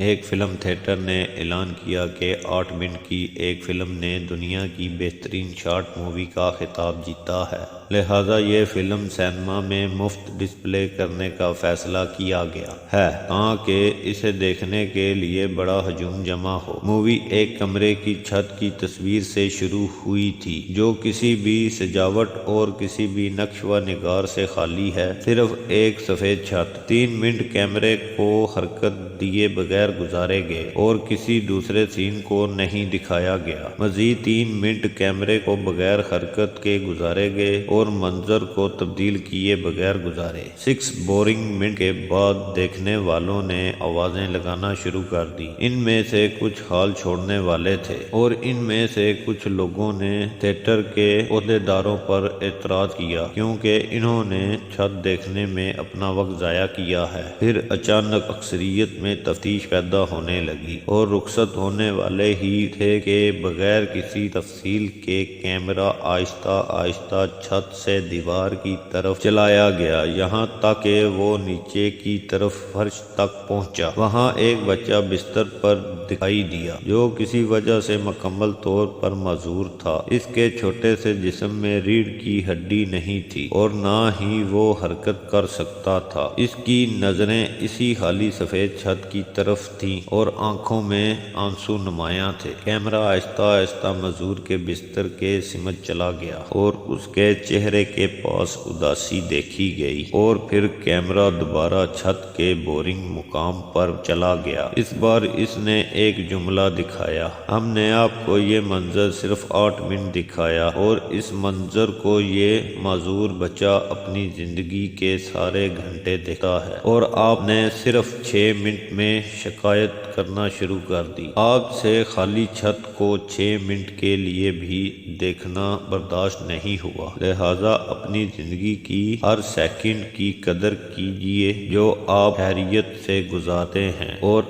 ایک film theatre نے اعلان کیا کہ 8 منٹ کی ایک فلم نے دنیا کی بہترین شارٹ مووی کا خطاب جیتا ہے، لہٰذا یہ فلم سینما میں مفت ڈسپلے کرنے کا فیصلہ کیا گیا ہے تاکہ اسے دیکھنے کے لیے بڑا ہجوم جمع ہو۔ مووی ایک کمرے کی چھت کی تصویر سے شروع ہوئی تھی جو کسی بھی سجاوٹ اور کسی بھی نقش و نگار سے خالی ہے، صرف ایک سفید چھت۔ 3 منٹ کیمرے کو حرکت دیے بغیر گزارے گئے اور کسی دوسرے سین کو نہیں دکھایا گیا۔ مزید 3 منٹ کیمرے کو بغیر حرکت کے گزارے گئے اور منظر کو تبدیل کیے بغیر گزارے۔ 6 بورنگ منٹ کے بعد دیکھنے والوں نے آوازیں لگانا شروع کر دی۔ ان میں سے کچھ ہال چھوڑنے والے تھے اور ان میں سے کچھ لوگوں نے تھیٹر کے عہدیداروں پر اعتراض کیا کیونکہ انہوں نے چھت دیکھنے میں اپنا وقت ضائع کیا ہے۔ پھر اچانک اکثریت میں تفتیش پیدا ہونے لگی اور رخصت ہونے والے ہی تھے کہ بغیر کسی تفصیل کے کیمرہ آہستہ آہستہ چھت سے دیوار کی طرف چلایا گیا یہاں تک کہ وہ نیچے کی طرف فرش تک پہنچا۔ وہاں ایک بچہ بستر پر دکھائی دیا جو کسی وجہ سے مکمل طور پر معذور تھا۔ اس کے چھوٹے سے جسم میں ریڑھ کی ہڈی نہیں تھی اور نہ ہی وہ حرکت کر سکتا تھا۔ اس کی نظریں اسی خالی سفید چھت کی طرف تھیں اور آنکھوں میں آنسو نمایاں تھے۔ کیمرہ آہستہ آہستہ معذور کے بستر کے سمت چلا گیا اور اس کے چہرے کے پاس اداسی دیکھی گئی اور پھر کیمرہ دوبارہ چھت کے بورنگ مقام پر چلا گیا۔ اس بار اس نے ایک جملہ دکھایا: ہم نے آپ کو یہ منظر صرف 8 منٹ دکھایا اور اس منظر کو یہ معذور بچہ اپنی زندگی کے سارے گھنٹے دیکھتا ہے اور آپ نے صرف 6 منٹ میں شکایت کرنا شروع کر دی۔ آپ سے خالی چھت کو 6 منٹ کے لیے بھی دیکھنا برداشت نہیں ہوا، لہٰذا اپنی زندگی کی ہر سیکنڈ کی قدر کیجیے جو آپ خیریت سے گزارتے ہیں اور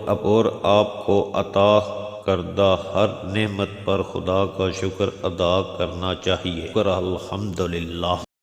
آپ کو عطا کردہ ہر نعمت پر خدا کا شکر ادا کرنا چاہیے۔ الحمدللہ۔